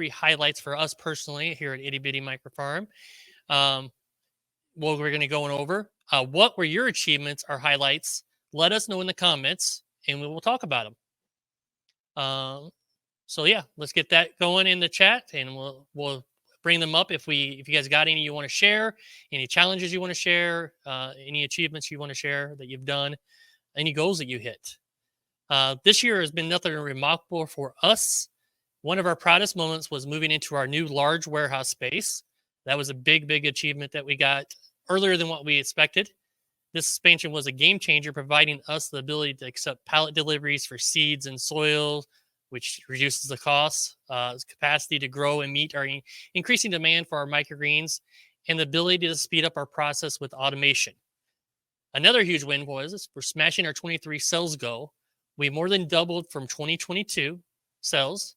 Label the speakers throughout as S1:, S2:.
S1: highlights for us personally here at Itty Bitty Micro Farm. What we're going to go over. What were your achievements or highlights? Let us know in the comments, and we will talk about them. So yeah, let's get that going in the chat, and we'll bring them up if you guys got any you want to share, any challenges you want to share, any achievements you want to share that you've done, any goals that you hit. This year has been nothing remarkable for us. One of our proudest moments was moving into our new large warehouse space. That was a big achievement that we got earlier than what we expected. This expansion was a game changer, providing us the ability to accept pallet deliveries for seeds and soil, which reduces the cost, capacity to grow and meet our increasing demand for our microgreens, and the ability to speed up our process with automation. Another huge win was we're smashing our 23 sales goal. We more than doubled from 2022 sales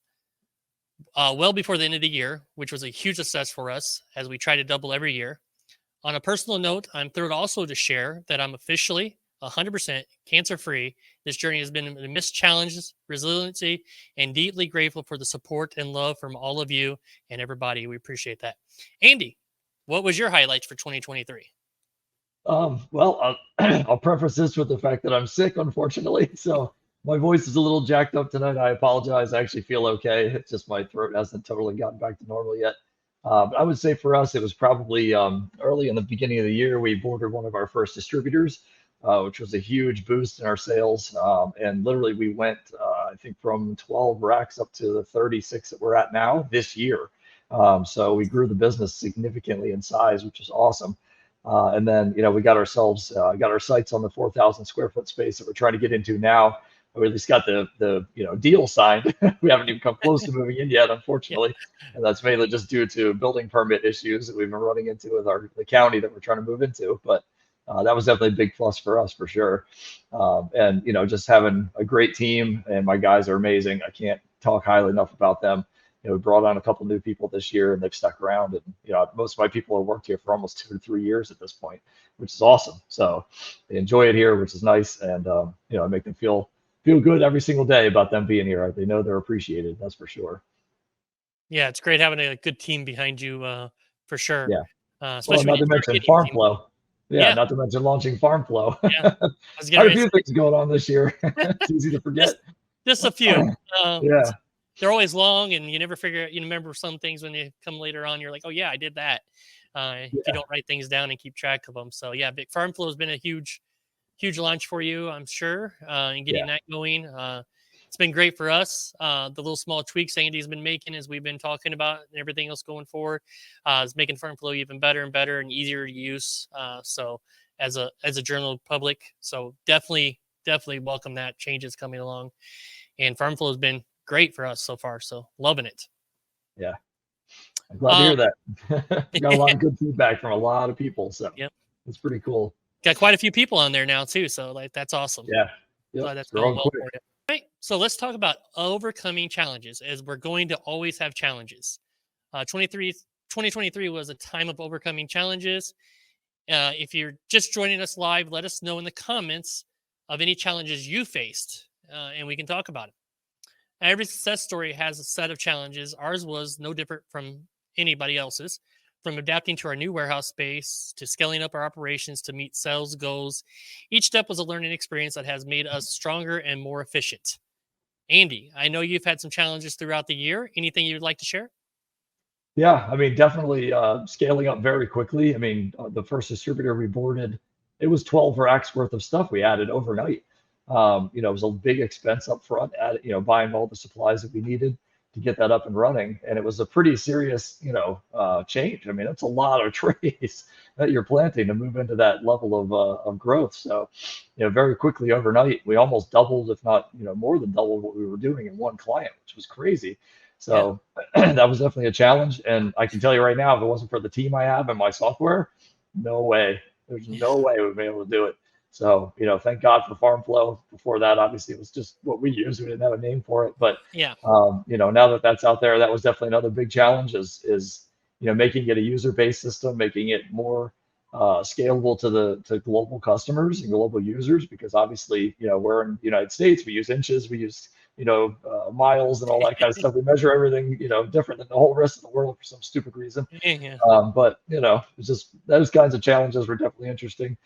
S1: well before the end of the year, which was a huge success for us as we try to double every year. On a personal note, I'm thrilled also to share that I'm officially 100% cancer-free. This journey has been amidst challenges, resiliency, and deeply grateful for the support and love from all of you and everybody. We appreciate that. Andy, what was your highlights for 2023?
S2: Well, I'll preface this with the fact that I'm sick, unfortunately. So my voice is a little jacked up tonight. I apologize. I actually feel okay. It's just my throat hasn't totally gotten back to normal yet. But I would say for us, it was probably early in the beginning of the year, we boarded one of our first distributors, which was a huge boost in our sales. And literally we went, I think from 12 racks up to the 36 that we're at now this year. So we grew the business significantly in size, which is awesome. And then, we got our sights on the 4,000 square foot space that we're trying to get into now. We at least got the deal signed. We haven't even come close to moving in yet, unfortunately. And that's mainly just due to building permit issues that we've been running into with the county that we're trying to move into. But that was definitely a big plus for us for sure. And, just having a great team, and my guys are amazing. I can't talk highly enough about them. We brought on a couple new people this year, and they've stuck around. And most of my people have worked here for almost 2 to 3 years at this point, which is awesome. So they enjoy it here, which is nice. And I make them feel good every single day about them being here. They know they're appreciated. That's for sure.
S1: Yeah, it's great having a good team behind you, for sure.
S2: Yeah. Especially not to mention Farm Flow. Yeah, not to mention launching Farm Flow. Yeah. I had a few things going on this year. It's easy to forget.
S1: Just a few.
S2: Yeah.
S1: They're always long, and you never remember some things when they come later on. You're like, oh yeah, I did that. If you don't write things down and keep track of them. So yeah, Big Farm Flow has been a huge launch for you, I'm sure, and getting that going. It's been great for us. The little small tweaks Andy's been making as we've been talking about and everything else going forward is making Farm Flow even better and better and easier to use. So as a general public, so definitely welcome that changes coming along. And Farm Flow has been great for us so far, so loving it.
S2: Yeah, I'm glad to hear that. Got a lot of good feedback from a lot of people, so it's pretty cool.
S1: Got quite a few people on there now too, so that's awesome.
S2: Yeah,
S1: that's going well for you. All right, so let's talk about overcoming challenges, as we're going to always have challenges. 2023 was a time of overcoming challenges. If you're just joining us live, let us know in the comments of any challenges you faced, and we can talk about it. Every success story has a set of challenges. Ours was no different from anybody else's. From adapting to our new warehouse space, to scaling up our operations to meet sales goals. Each step was a learning experience that has made us stronger and more efficient. Andy, I know you've had some challenges throughout the year. Anything you'd like to share?
S2: Yeah, definitely scaling up very quickly. The first distributor we boarded, it was 12 racks worth of stuff we added overnight. It was a big expense up front, buying all the supplies that we needed to get that up and running. And it was a pretty serious, change. That's a lot of trays that you're planting to move into that level of growth. So, very quickly overnight, we almost doubled, if not, more than doubled what we were doing in one client, which was crazy. So that was definitely a challenge. And I can tell you right now, if it wasn't for the team I have and my software, no way. There's no way we'd be able to do it. So, thank God for Farm Flow. Before that, obviously, it was just what we used. We didn't have a name for it. But, now that that's out there, that was definitely another big challenge is making it a user-based system, making it more scalable to global customers and global users, because obviously, we're in the United States. We use inches. We use, miles and all that kind of stuff. We measure everything, different than the whole rest of the world for some stupid reason.
S1: Yeah.
S2: But it's just those kinds of challenges were definitely interesting.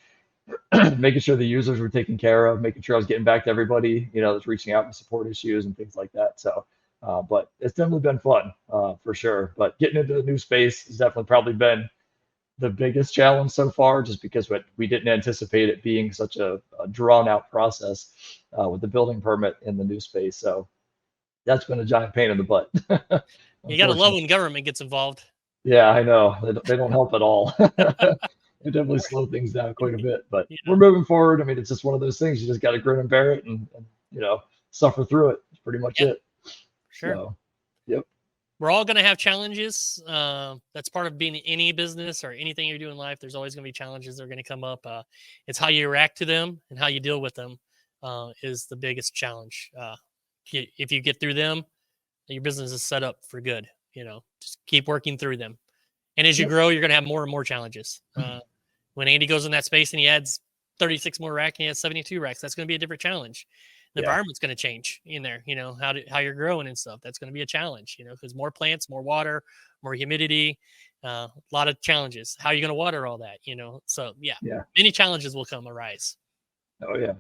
S2: Making sure the users were taken care of, making sure I was getting back to everybody, that's reaching out with support issues and things like that. So, but it's definitely been fun for sure. But getting into the new space has definitely probably been the biggest challenge so far, just because we didn't anticipate it being such a drawn out process with the building permit in the new space. So that's been a giant pain in the butt.
S1: You got to love when government gets involved.
S2: Yeah, I know. They don't help at all. They definitely slow things down quite a bit, but we're moving forward. I mean, it's just one of those things. You just got to grin and bear it and suffer through it. It's pretty much it.
S1: Sure.
S2: So, yep.
S1: We're all going to have challenges. That's part of being in any business or anything you do in life. There's always going to be challenges that are going to come up. It's how you react to them and how you deal with them is the biggest challenge. If you get through them, your business is set up for good. Just keep working through them. And as you grow, you're going to have more and more challenges. When Andy goes in that space and he adds 36 more racks and he has 72 racks, that's going to be a different challenge. The environment's going to change in there, how you're growing and stuff. That's going to be a challenge, because more plants, more water, more humidity, a lot of challenges. How are you going to water all that, So, many challenges will arise.
S2: Oh, yeah.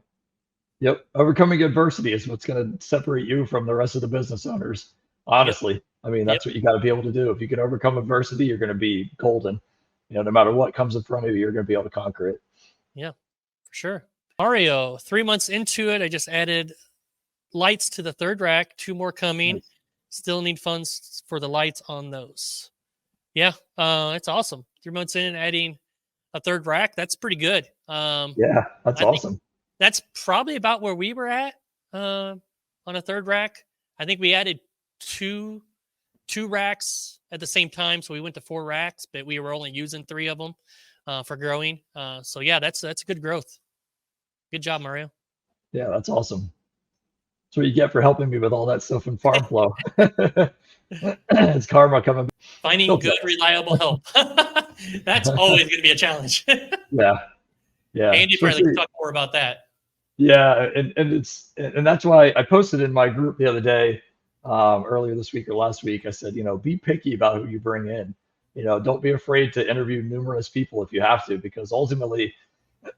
S2: Yep. Overcoming adversity is what's going to separate you from the rest of the business owners, honestly. Yep. I mean, that's what you got to be able to do. If you can overcome adversity, you're going to be golden. No matter what comes in front of you, you're going to be able to conquer it.
S1: Yeah, for sure. Mario, 3 months into it, I just added lights to the third rack, 2 more coming. Nice. Still need funds for the lights on those. Yeah, it's awesome. 3 months in, adding a third rack, that's pretty good.
S2: Yeah, that's awesome.
S1: That's probably about where we were at on a third rack. I think we added two racks at the same time, so we went to 4 racks, but we were only using 3 of them for growing. So yeah, that's good growth. Good job, Mario.
S2: Yeah, that's awesome. That's what you get for helping me with all that stuff in farm flow. It's karma coming.
S1: Finding good, reliable help. That's always going to be a challenge.
S2: Yeah.
S1: Andy probably can talk more about that.
S2: Yeah, and that's why I posted in my group the other day, earlier this week or last week. I said, be picky about who you bring in. Don't be afraid to interview numerous people if you have to, because ultimately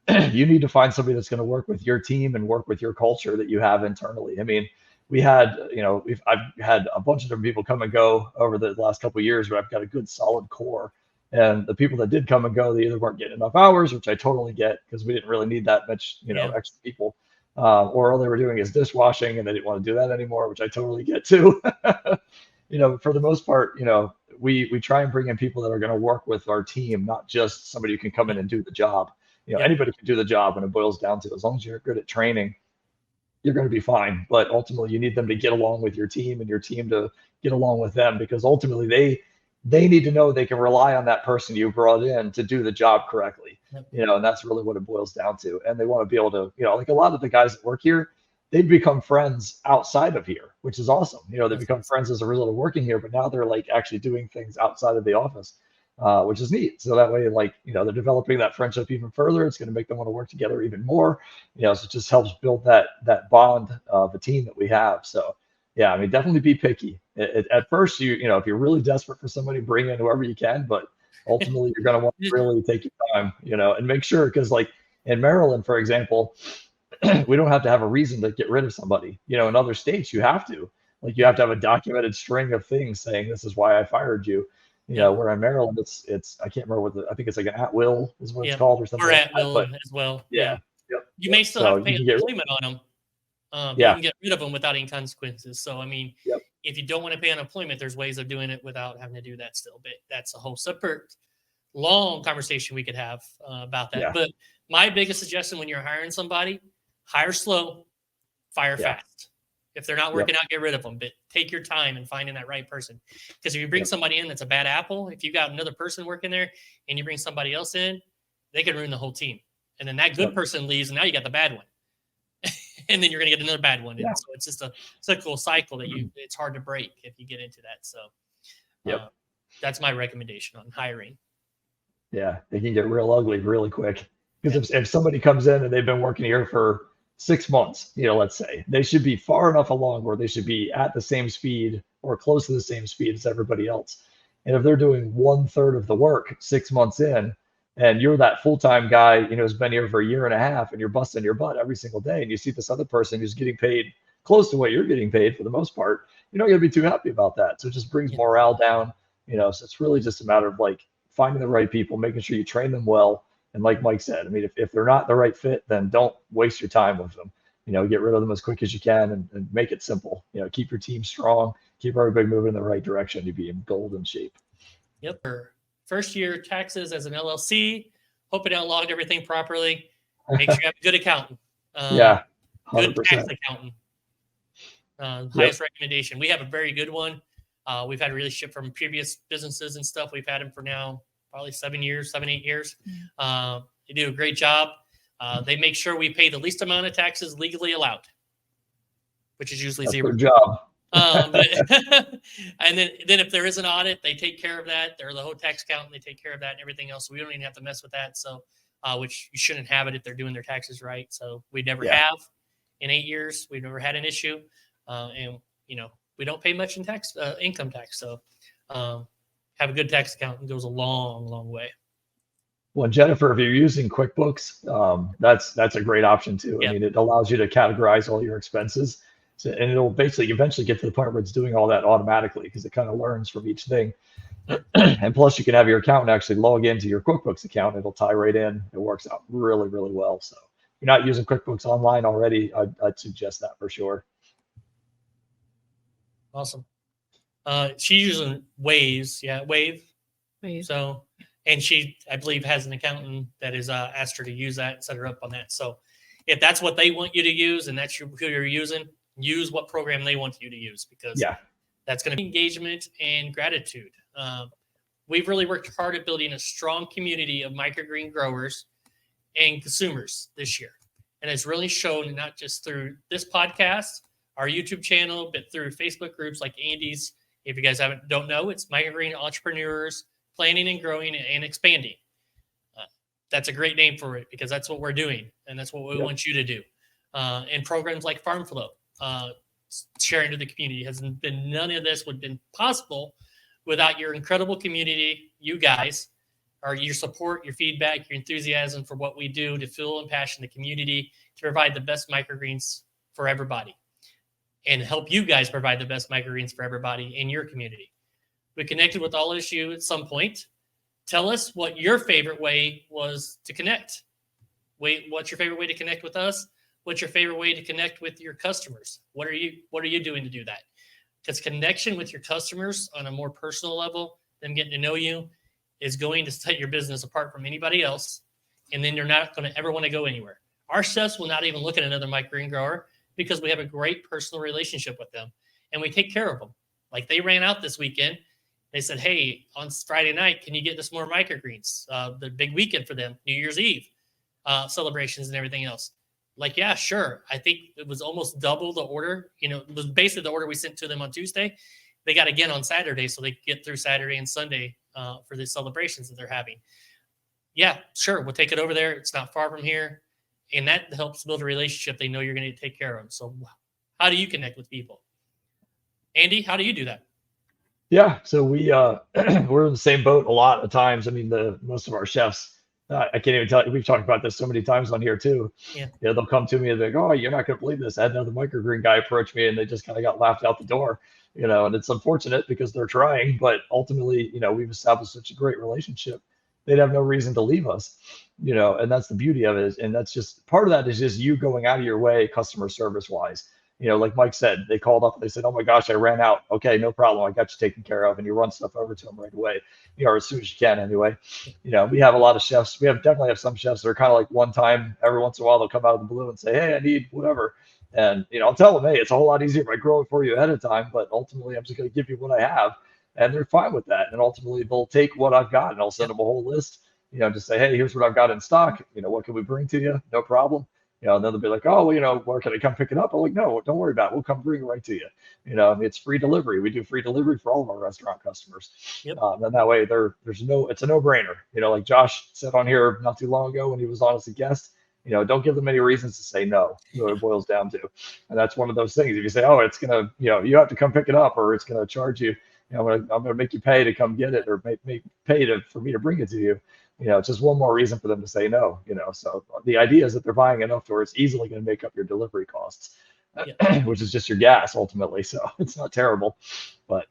S2: you need to find somebody that's going to work with your team and work with your culture that you have internally. I mean, I've had a bunch of different people come and go over the last couple of years, but I've got a good solid core. And the people that did come and go, they either weren't getting enough hours, which I totally get, because we didn't really need that much, extra people, or all they were doing is dishwashing and they didn't want to do that anymore, which I totally get too. For the most part, we try and bring in people that are going to work with our team, not just somebody who can come in and do the job. Anybody can do the job when it boils down to, as long as you're good at training, you're going to be fine. But ultimately, you need them to get along with your team and your team to get along with them, because ultimately they need to know they can rely on that person you brought in to do the job correctly. And that's really what it boils down to. And they want to be able to, like a lot of the guys that work here, they've become friends outside of here, which is awesome. They become friends as a result of working here, but now they're like actually doing things outside of the office. Which is neat. So that way, they're developing that friendship even further. It's going to make them want to work together even more. So it just helps build that bond of a team that we have. So yeah, I mean, definitely be picky. At first, if you're really desperate for somebody, bring in whoever you can. But ultimately, you're going to want to really take your time, and make sure, because like in Maryland, for example, we don't have to have a reason to get rid of somebody. In other states, you have to. You have to have a documented string of things saying this is why I fired you. Where in Maryland, it's I can't remember I think it's like an at will is what it's called or something.
S1: Or at will as well.
S2: Yeah.
S1: You may still have to pay an employment on them. You can get rid of them without any consequences. So, I mean, if you don't want to pay unemployment, there's ways of doing it without having to do that still. But that's a whole separate, long conversation we could have about that. But my biggest suggestion when you're hiring somebody, hire slow, fire fast. If they're not working out, get rid of them. But take your time in finding that right person. Because if you bring somebody in that's a bad apple, if you got another person working there and you bring somebody else in, they could ruin the whole team. And then that good person leaves, and now you got the bad one. And then you're going to get another bad one. And so it's just a cyclical cycle that it's hard to break if you get into that. So that's my recommendation on hiring.
S2: Yeah, they can get real ugly really quick. Because if somebody comes in and they've been working here for 6 months, let's say. They should be far enough along where they should be at the same speed or close to the same speed as everybody else. And if they're doing 1/3 of the work 6 months in, and you're that full-time guy, who's been here for a year and a half, and you're busting your butt every single day, and you see this other person who's getting paid close to what you're getting paid for the most part, you're not going to be too happy about that. So it just brings morale down, so it's really just a matter of like finding the right people, making sure you train them well. And like Mike said, I mean, if they're not the right fit, then don't waste your time with them. Get rid of them as quick as you can and make it simple. Keep your team strong, keep everybody moving in the right direction to be in golden shape.
S1: Yep. First year taxes as an LLC, hope it outlogged everything properly. Make sure you have a good accountant.
S2: Yeah, 100%.
S1: Good tax accountant. Highest recommendation. We have a very good one. We've had a relationship from previous businesses and stuff. We've had them for now probably 7, 8 years. They do a great job. They make sure we pay the least amount of taxes legally allowed, which is usually zero.
S2: Good job.
S1: And then if there is an audit, they take care of that. They're the whole tax accountant. They take care of that and everything else. So we don't even have to mess with that. So, which you shouldn't have it if they're doing their taxes right. So we never have in 8 years. We've never had an issue. And we don't pay much in income tax. So, have a good tax accountant goes a long, long way.
S2: Well, Jennifer, if you're using QuickBooks, that's a great option too. I mean, it allows you to categorize all your expenses. So, and it'll basically eventually get to the point where it's doing all that automatically because it kind of learns from each thing. And plus, you can have your accountant actually log into your QuickBooks account. It'll tie right in. It works out really, really well. So if you're not using QuickBooks Online already, I'd suggest that for sure.
S1: Awesome. She's using Waves. Yeah, Wave. So, and she, I believe, has an accountant that has asked her to use that and set her up on that. So if that's what they want you to use and that's who you're using, use what program they want you to use because that's going to be engagement and gratitude. We've really worked hard at building a strong community of microgreen growers and consumers this year. And it's really shown not just through this podcast, our YouTube channel, but through Facebook groups like Andy's. If you guys don't know, it's Microgreen Entrepreneurs Planning and Growing and Expanding. That's a great name for it because that's what we're doing. And that's what we want you to do. And programs like Farm Flow, sharing to the community none of this would have been possible without your incredible community, you guys, or your support, your feedback, your enthusiasm for what we do to fuel and passion the community to provide the best microgreens for everybody and help you guys provide the best microgreens for everybody in your community. We connected with all of you at some point. Tell us what your favorite way was to connect. What's your favorite way to connect with us? What's your favorite way to connect with your customers? What are you doing to do that? Because connection with your customers on a more personal level, them getting to know you, is going to set your business apart from anybody else. And then you're not going to ever want to go anywhere. Our chefs will not even look at another microgreen grower because we have a great personal relationship with them and we take care of them. Like they ran out this weekend. They said, hey, on Friday night, can you get us more microgreens? The big weekend for them, New Year's Eve celebrations and everything else. Like, yeah, sure. I think it was almost double the order. It was basically the order we sent to them on Tuesday. They got again on Saturday, so they could get through Saturday and Sunday for the celebrations that they're having. Yeah, sure. We'll take it over there. It's not far from here. And that helps build a relationship. They know you're going to take care of them. So how do you connect with people? Andy, how do you do that?
S2: Yeah, so we're in the same boat a lot of times. I mean, most of our chefs, I can't even tell you, we've talked about this so many times on here too.
S1: Yeah.
S2: They'll come to me and they're like, oh, you're not going to believe this. I had another microgreen guy approach me and they just kind of got laughed out the door, and it's unfortunate because they're trying, but ultimately, we've established such a great relationship. They'd have no reason to leave us, and that's the beauty of it. And that's just part of that is just you going out of your way customer service wise. Like Mike said, they called up and they said, oh my gosh, I ran out. Okay, no problem. I got you taken care of. And you run stuff over to them right away, or as soon as you can anyway. We have a lot of chefs. We definitely have some chefs that are kind of like one time, every once in a while, they'll come out of the blue and say, hey, I need whatever. And, I'll tell them, hey, it's a whole lot easier if I grow it for you ahead of time. But ultimately, I'm just going to give you what I have. And they're fine with that. And ultimately, they'll take what I've got and I'll send them a whole list, just say, hey, here's what I've got in stock. What can we bring to you? No problem. And then they'll be like, oh, well, where can I come pick it up? I'm like, no, don't worry about it. We'll come bring it right to you. It's free delivery. We do free delivery for all of our restaurant customers.
S1: Yep.
S2: And that way it's a no-brainer. Like Josh said on here not too long ago when he was on as a guest, don't give them any reasons to say no. Is what it boils down to. And that's one of those things. If you say, oh, it's gonna, you have to come pick it up, or it's gonna charge you, I'm gonna make you pay to come get it, or make pay for me to bring it to you. It's just one more reason for them to say no. So the idea is that they're buying enough to where it's easily going to make up your delivery costs, which is just your gas ultimately. So it's not terrible, but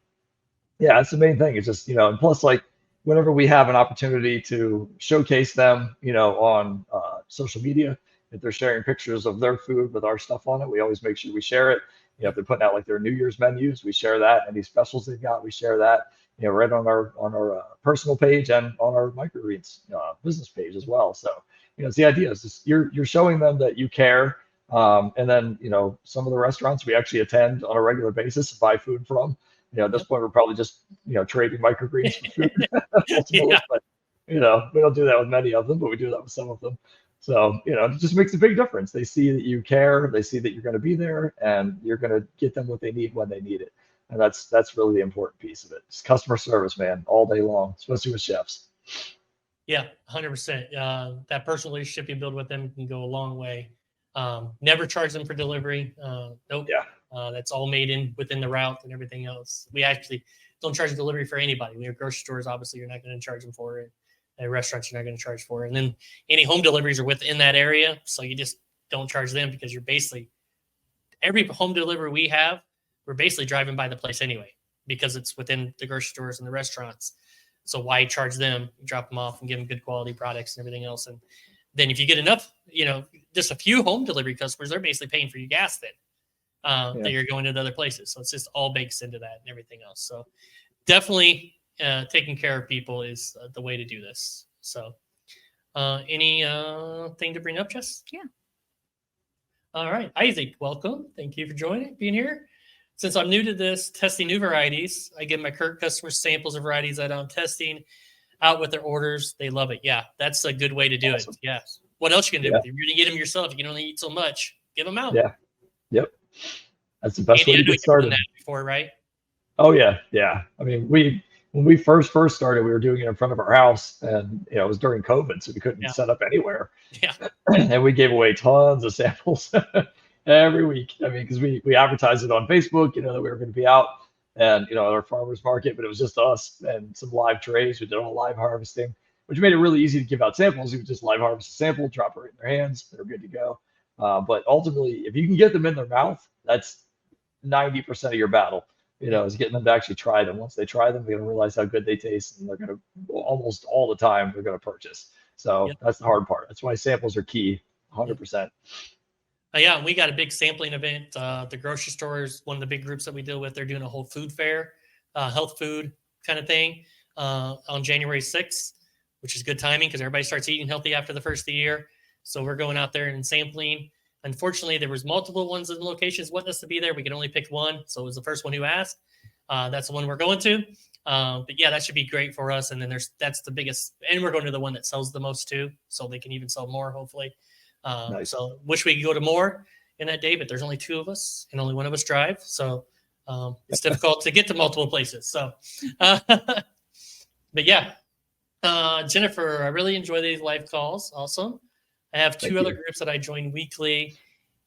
S2: yeah, that's the main thing. It's just, and plus, like, whenever we have an opportunity to showcase them, on social media, if they're sharing pictures of their food with our stuff on it, we always make sure we share it. If they're putting out like their New Year's menus, we share that. Any specials they've got, we share that. Right on our personal page and on our Microgreens business page as well. So, it's the idea is just you're showing them that you care. And then, some of the restaurants we actually attend on a regular basis, buy food from. At this point, we're probably just, trading Microgreens for food ultimately. But, we don't do that with many of them, but we do that with some of them. So, it just makes a big difference. They see that you care, they see that you're going to be there, and you're going to get them what they need when they need it. And that's really the important piece of it. It's customer service, man, all day long, especially with chefs.
S1: Yeah, 100%. That personal relationship you build with them can go a long way. Never charge them for delivery. Nope.
S2: Yeah.
S1: That's all made within the route and everything else. We actually don't charge delivery for anybody. We have grocery stores, obviously, you're not going to charge them for it. At restaurants, you're not going to charge for it. And then any home deliveries are within that area, so you just don't charge them because you're basically every home delivery we have, we're basically driving by the place anyway because it's within the grocery stores and the restaurants. So why charge them? Drop them off and give them good quality products and everything else. And then if you get enough, just a few home delivery customers, they're basically paying for your gas then. That you're going to other places. So it's just all bakes into that and everything else. So definitely taking care of people is the way to do this. So any thing to bring up, Jess?
S3: Yeah.
S1: All right. Isaac, welcome. Thank you for being here. Since I'm new to this, testing new varieties, I give my current customers samples of varieties that I'm testing out with their orders. They love it. Yeah, that's a good way to do it. Yeah. What else you can do with it? You're going to get them yourself. You can only eat so much. Give them out.
S2: Yeah. Yep. That's the best way to get started.
S1: Before, right?
S2: Oh yeah, yeah. I mean, when we first started, we were doing it in front of our house, and it was during COVID, so we couldn't set up anywhere.
S1: Yeah.
S2: And we gave away tons of samples every week. I mean, because we advertised it on Facebook, that we were going to be out, and at our farmers market, but it was just us and some live trays. We did all live harvesting, which made it really easy to give out samples. You would just live harvest a sample, drop it right in their hands, they're good to go. But ultimately, if you can get them in their mouth, that's 90% of your battle, is getting them to actually try them. Once they try them, they're going to realize how good they taste, and they're going to almost all the time they're going to purchase. So that's the hard part. That's why samples are key, 100%.
S1: Yeah, we got a big sampling event. The grocery store is one of the big groups that we deal with. They're doing a whole food fair, health food kind of thing on January 6th, which is good timing because everybody starts eating healthy after the first of the year. So we're going out there and sampling. Unfortunately, there was multiple ones in the locations wanting us to be there. We could only pick one. So it was the first one who asked. That's the one we're going to. But yeah, that should be great for us. And then that's the biggest, and we're going to the one that sells the most too. So they can even sell more, hopefully.
S2: Nice.
S1: So wish we could go to more in that day, but there's only two of us and only one of us drive. So it's difficult to get to multiple places. So, but yeah, Jennifer, I really enjoy these live calls. Awesome. I have two other groups that I join weekly.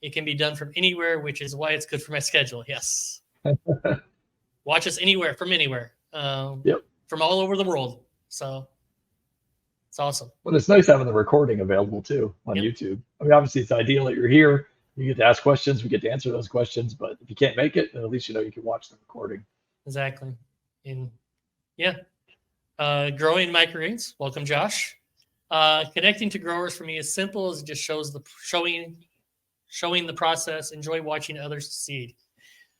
S1: It can be done from anywhere, which is why it's good for my schedule. Yes. Watch us anywhere, from anywhere, from all over the world. So it's awesome.
S2: Well, it's nice having the recording available too on YouTube. I mean, obviously it's ideal that you're here. You get to ask questions. We get to answer those questions. But if you can't make it, then at least you can watch the recording.
S1: Exactly. And growing microgreens. Welcome, Josh. Connecting to growers for me is simple as it just shows showing the process. Enjoy watching others succeed.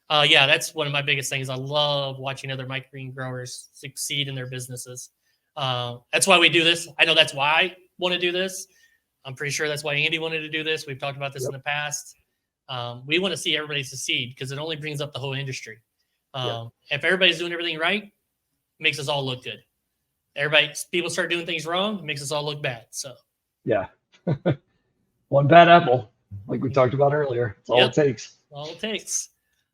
S1: That's one of my biggest things. I love watching other microgreen growers succeed in their businesses. That's why we do this. I know that's why I want to do this. I'm pretty sure that's why Andy wanted to do this. We've talked about this in the past. We want to see everybody succeed because it only brings up the whole industry. If everybody's doing everything right, it makes us all look good. People start doing things wrong, it makes us all look bad. So
S2: one bad apple, like we talked about earlier. That's all it takes.
S1: All it takes.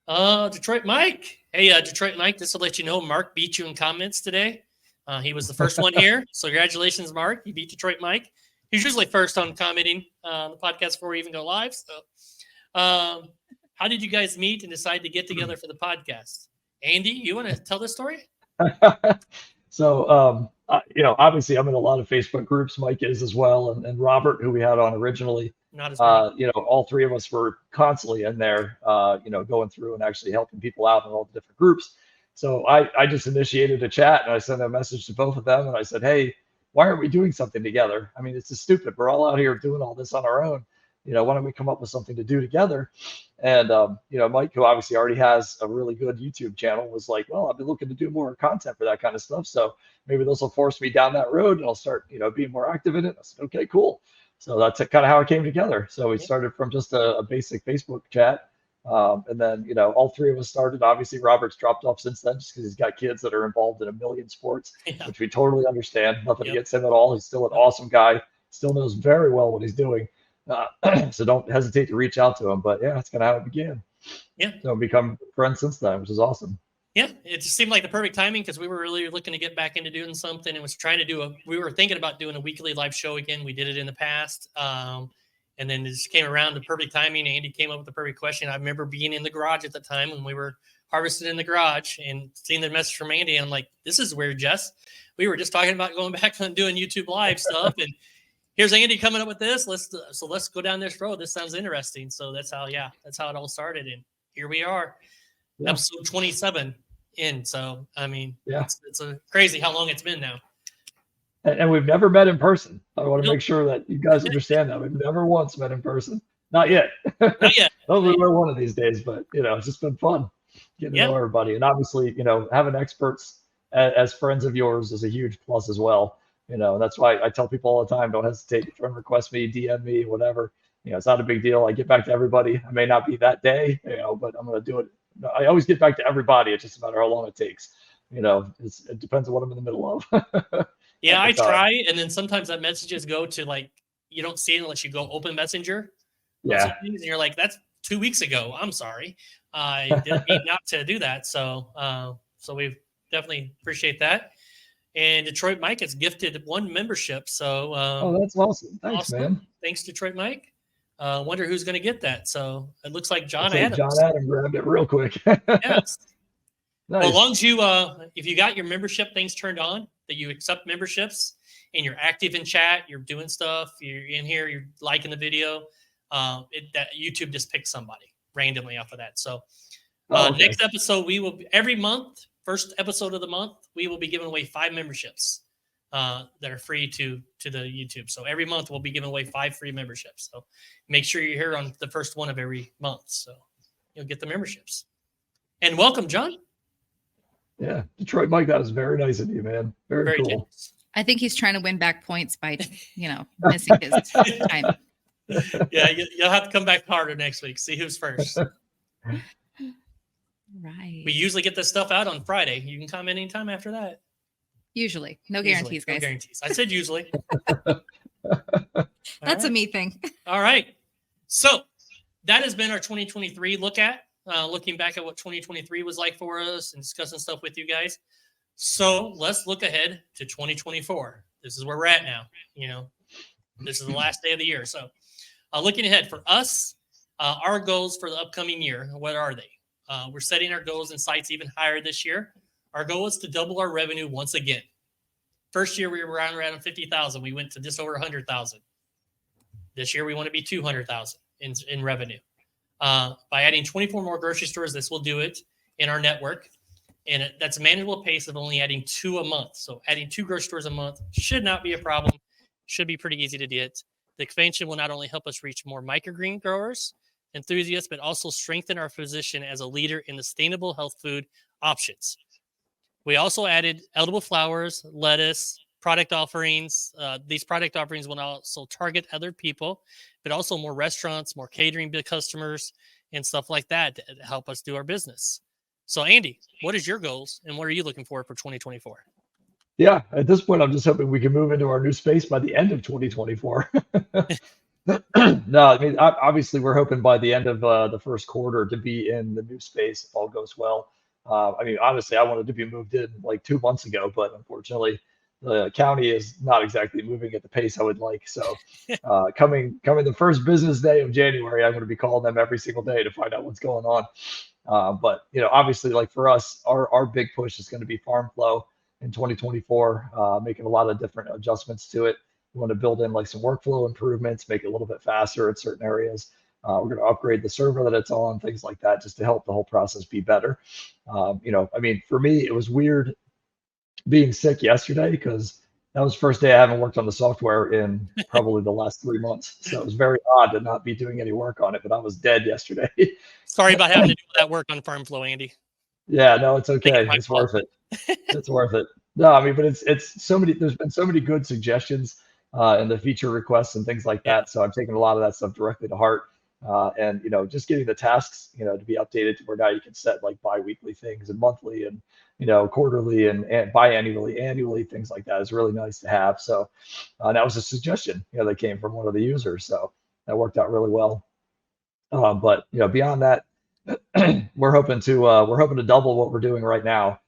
S1: Detroit Mike. Hey, Detroit Mike, just to let you know, Mark beat you in comments today. He was the first one here. So congratulations, Mark. You beat Detroit Mike. He's usually first on commenting on the podcast before we even go live. So, how did you guys meet and decide to get together for the podcast? Andy, you want to tell this story?
S2: So, obviously I'm in a lot of Facebook groups. Mike is as well, and Robert, who we had on originally.
S1: Not as many.
S2: All three of us were constantly in there, going through and actually helping people out in all the different groups. So I just initiated a chat and I sent a message to both of them and I said, hey, why aren't we doing something together? I mean, it's just stupid. We're all out here doing all this on our own. Why don't we come up with something to do together? And, Mike, who obviously already has a really good YouTube channel, was like, well, I've been looking to do more content for that kind of stuff. So maybe this will force me down that road and I'll start, being more active in it. I said, okay, cool. So that's kind of how it came together. So we started from just a basic Facebook chat. And then, all three of us started. Obviously, Robert's dropped off since then just because he's got kids that are involved in a million sports, which we totally understand. Nothing against him at all. He's still an awesome guy, still knows very well what he's doing. So don't hesitate to reach out to him. But yeah, that's kind of how it began.
S1: Yeah.
S2: So we've become friends since then, which is awesome.
S1: Yeah, it just seemed like the perfect timing because we were really looking to get back into doing something and was trying to we were thinking about doing a weekly live show again. We did it in the past. And then it just came around to perfect timing. Andy came up with the perfect question. I remember being in the garage at the time when we were harvesting in the garage and seeing the message from Andy. And I'm like, this is weird, Jess. We were just talking about going back and doing YouTube live stuff. And here's Andy coming up with this. Let's go down this road. This sounds interesting. So that's how it all started. And here we are, episode 27 in. So, I mean, it's a crazy how long it's been now.
S2: And we've never met in person. I want to make sure that you guys understand that. We've never once met in person. Not yet.
S1: Not yet.
S2: Hopefully we're one of these days, but, it's just been fun getting to know everybody. And obviously, having experts as friends of yours is a huge plus as well. And that's why I tell people all the time, don't hesitate to friend request me, DM me, whatever. It's not a big deal. I get back to everybody. I may not be that day, but I'm going to do it. I always get back to everybody. It's just a matter how long it takes. It depends on what I'm in the middle of.
S1: Yeah, I try, and then sometimes that messages go to you don't see it unless you go open Messenger.
S2: Yeah,
S1: and you're like, that's 2 weeks ago. I'm sorry, I didn't mean not to do that. So, we definitely appreciate that. And Detroit Mike has gifted 1 membership. So,
S2: that's awesome. Thanks, man.
S1: Thanks, Detroit Mike. Wonder who's going to get that. So it looks like John Adams.
S2: John Adams grabbed it real quick.
S1: Yes.
S2: Nice.
S1: Well, as long as you, if you got your membership things turned on, that you accept memberships and you're active in chat, you're doing stuff, you're in here, you're liking the video, that YouTube just picks somebody randomly off of that. So next episode, we will every month, first episode of the month, we will be giving away 5 memberships that are free to the YouTube. So every month we'll be giving away 5 free memberships. So make sure you're here on the first one of every month. So you'll get the memberships. And welcome, John.
S2: Yeah, Detroit Mike, that was very nice of you, man. Very cool.
S1: Generous.
S3: I think he's trying to win back points by, missing his time.
S1: Yeah, you'll have to come back harder next week. See who's first.
S3: Right.
S1: We usually get this stuff out on Friday. You can comment anytime after that.
S3: Usually. No guarantees, guys.
S1: No guarantees. I said usually.
S3: That's a me thing.
S1: All right. So that has been our 2023 look at. Looking back at what 2023 was like for us and discussing stuff with you guys. So let's look ahead to 2024. This is where we're at now. This is the last day of the year. So looking ahead for us, our goals for the upcoming year, what are they? We're setting our goals and sights even higher this year. Our goal is to double our revenue once again. First year, we were around 50,000. We went to just over 100,000. This year, we want to be 200,000 in revenue. By adding 24 more grocery stores, this will do it in our network. And that's a manageable pace of only adding 2 a month. So adding 2 grocery stores a month should not be a problem. Should be pretty easy to get. The expansion will not only help us reach more microgreen growers, enthusiasts, but also strengthen our position as a leader in sustainable health food options. We also added edible flowers, lettuce, product offerings. These product offerings will also target other people, but also more restaurants, more catering customers, and stuff like that to help us do our business. So, Andy, what is your goals, and what are you looking for 2024?
S2: Yeah, at this point, I'm just hoping we can move into our new space by the end of 2024. No, I mean, obviously, we're hoping by the end of the first quarter to be in the new space if all goes well. I mean, honestly, I wanted to be moved in like 2 months ago, but unfortunately, the county is not exactly moving at the pace I would like. So coming the first business day of January, I'm going to be calling them every single day to find out what's going on. But obviously, like for us, our big push is going to be farm flow in 2024, making a lot of different adjustments to it. We want to build in like some workflow improvements, make it a little bit faster in certain areas. We're going to upgrade the server that it's on, things like that, just to help the whole process be better. I mean, for me, it was weird being sick yesterday because that was the first day I haven't worked on the software in probably the last 3 months. So it was very odd to not be doing any work on it, but I was dead yesterday.
S1: Sorry about having to do that work on farm flow, Andy.
S2: Yeah, no, it's okay.
S1: It's
S2: It's worth it. It's worth it. No, I mean, but it's so many. There's been so many good suggestions in the feature requests and things like that. So I'm taking a lot of that stuff directly to heart. And just getting the tasks, to be updated to where now you can set like bi-weekly things and monthly and quarterly and biannually, annually, things like that is really nice to have. So that was a suggestion, that came from one of the users. So that worked out really well. But beyond that, we're hoping to double what we're doing right now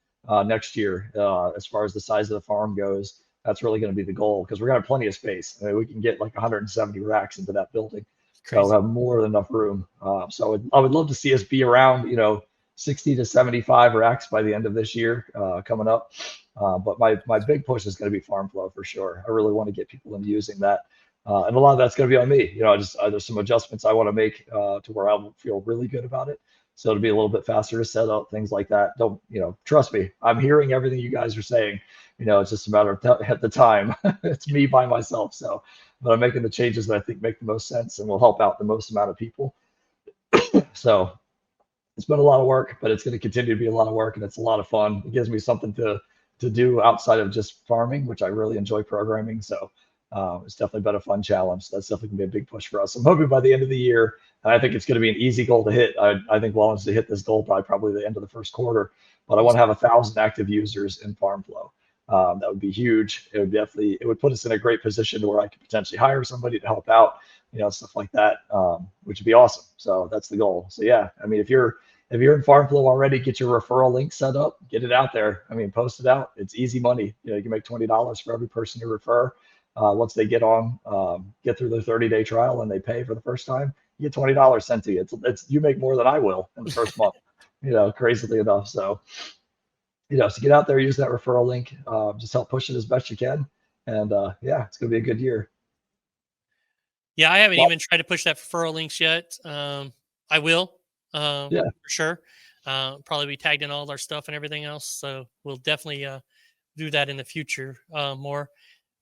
S2: next year as far as the size of the farm goes. That's really going to be the goal because we're going to have plenty of space. I mean, we can get like 170 racks into that building. So we'll have more than enough room. So I would love to see us be around, 60 to 75 racks by the end of this year coming up. But my big push is going to be farm flow for sure. I really want to get people into using that. And a lot of that's going to be on me. There's some adjustments I want to make to where I will feel really good about it. So it'll be a little bit faster to set up, things like that. Don't, trust me, I'm hearing everything you guys are saying. It's just a matter of at the time. It's me by myself. So, but I'm making the changes that I think make the most sense and will help out the most amount of people. So it's been a lot of work, but it's going to continue to be a lot of work, and it's a lot of fun. It gives me something to do outside of just farming, which I really enjoy programming. So it's definitely been a fun challenge. That's definitely going to be a big push for us. I'm hoping by the end of the year, and I think it's going to be an easy goal to hit. I think we'll honestly hit this goal by probably the end of the first quarter, but I want to have 1,000 active users in farm flow. That would be huge. It would put us in a great position to where I could potentially hire somebody to help out, stuff like that, which would be awesome. So that's the goal. So yeah, I mean, if you're in farm flow already, get your referral link set up, get it out there. I mean, post it out. It's easy money. You can make $20 for every person you refer. Once they get through their 30-day trial and they pay for the first time, you get $20 sent to you. It's you make more than I will in the first month, crazily enough. So, so get out there, use that referral link, just help push it as best you can. And yeah, it's going to be a good year.
S1: Yeah, I haven't even tried to push that referral links yet. I will, for sure. Probably be tagged in all our stuff and everything else. So we'll definitely do that in the future more.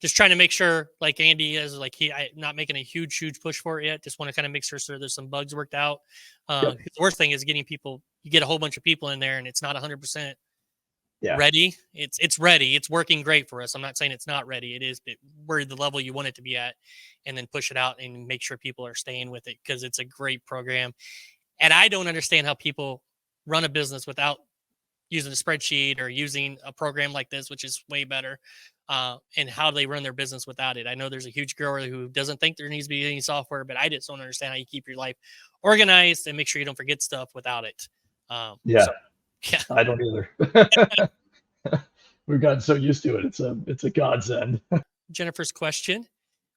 S1: Just trying to make sure, like Andy is, like not making a huge push for it yet. Just want to kind of make sure there's some bugs worked out. The worst thing is getting people. You get a whole bunch of people in there, and it's not 100% ready. It's ready. It's working great for us. I'm not saying it's not ready. It is, but we're the level you want it to be at, and then push it out and make sure people are staying with it because it's a great program. And I don't understand how people run a business without using a spreadsheet or using a program like this, which is way better. And how they run their business without it. I know there's a huge grower who doesn't think there needs to be any software, but I just don't understand how you keep your life organized and make sure you don't forget stuff without it.
S2: Yeah, I don't either. We've gotten so used to it. It's a godsend.
S1: Jennifer's question.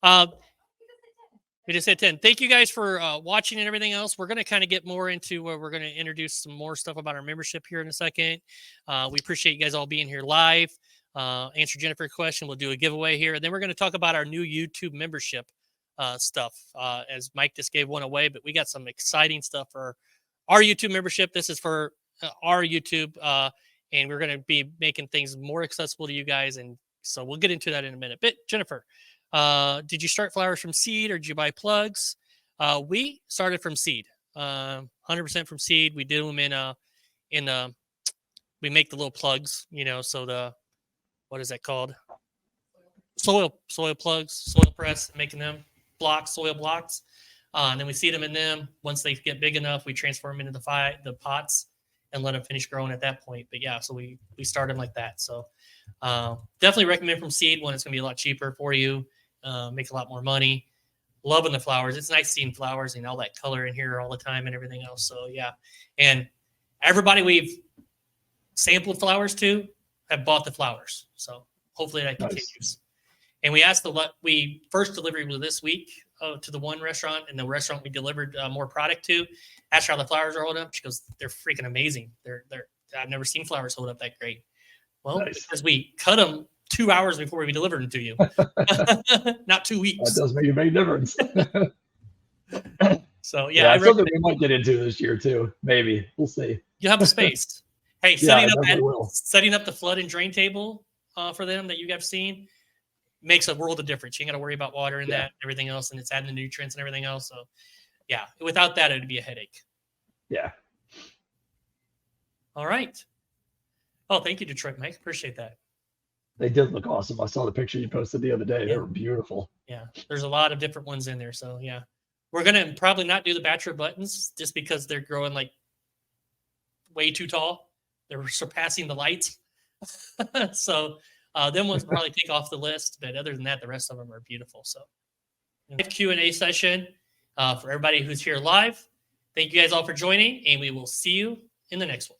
S1: We just hit 10. Thank you guys for watching and everything else. We're going to kind of get more into where we're going to introduce some more stuff about our membership here in a second. We appreciate you guys all being here live. Answer Jennifer's question. We'll do a giveaway here. And then we're going to talk about our new YouTube membership stuff as Mike just gave one away. But we got some exciting stuff for our YouTube membership. This is for our YouTube. And we're going to be making things more accessible to you guys. And so we'll get into that in a minute. But Jennifer, did you start flowers from seed or did you buy plugs? We started from seed, 100% from seed. We do them we make the little plugs, so what is that called? Soil plugs, soil press, making them soil blocks. And then we seed them in them. Once they get big enough, we transfer them into the pots and let them finish growing at that point. But yeah, so we start them like that. So definitely recommend from seed when it's going to be a lot cheaper for you. Make a lot more money. Loving the flowers. It's nice seeing flowers and all that color in here all the time and everything else. So yeah. And everybody we've sampled flowers to have bought the flowers. So hopefully that
S2: Nice.
S1: continues. And we asked we first delivery was this week to the one restaurant, and the restaurant we delivered more product to. Asked her how the flowers are holding up. She goes, "They're freaking amazing. I've never seen flowers hold up that great." Well,
S2: Nice.
S1: because we cut them 2 hours before we delivered them to you, not 2
S2: That
S1: weeks.
S2: does make a big difference.
S1: So
S2: Yeah,
S1: I
S2: it's something
S1: recommend
S2: we might get into this year too. Maybe we'll see.
S1: you have the space. Hey,
S2: Yeah, I definitely will.
S1: setting up the flood and drain table for them that you guys have seen makes a world of difference. You ain't got to worry about water in that, everything else, and it's adding the nutrients and everything else. So, yeah, without that, it'd be a headache.
S2: Yeah.
S1: All right. Oh, thank you, Detroit Mike. Appreciate that.
S2: They did look awesome. I saw the picture you posted the other day. They were beautiful.
S1: Yeah, there's a lot of different ones in there. So, yeah. We're going to probably not do the bachelor buttons just because they're growing like way too tall. They're surpassing the lights. So, them ones probably take off the list. But other than that, the rest of them are beautiful. So, Q&A session for everybody who's here live. Thank you guys all for joining, and we will see you in the next one.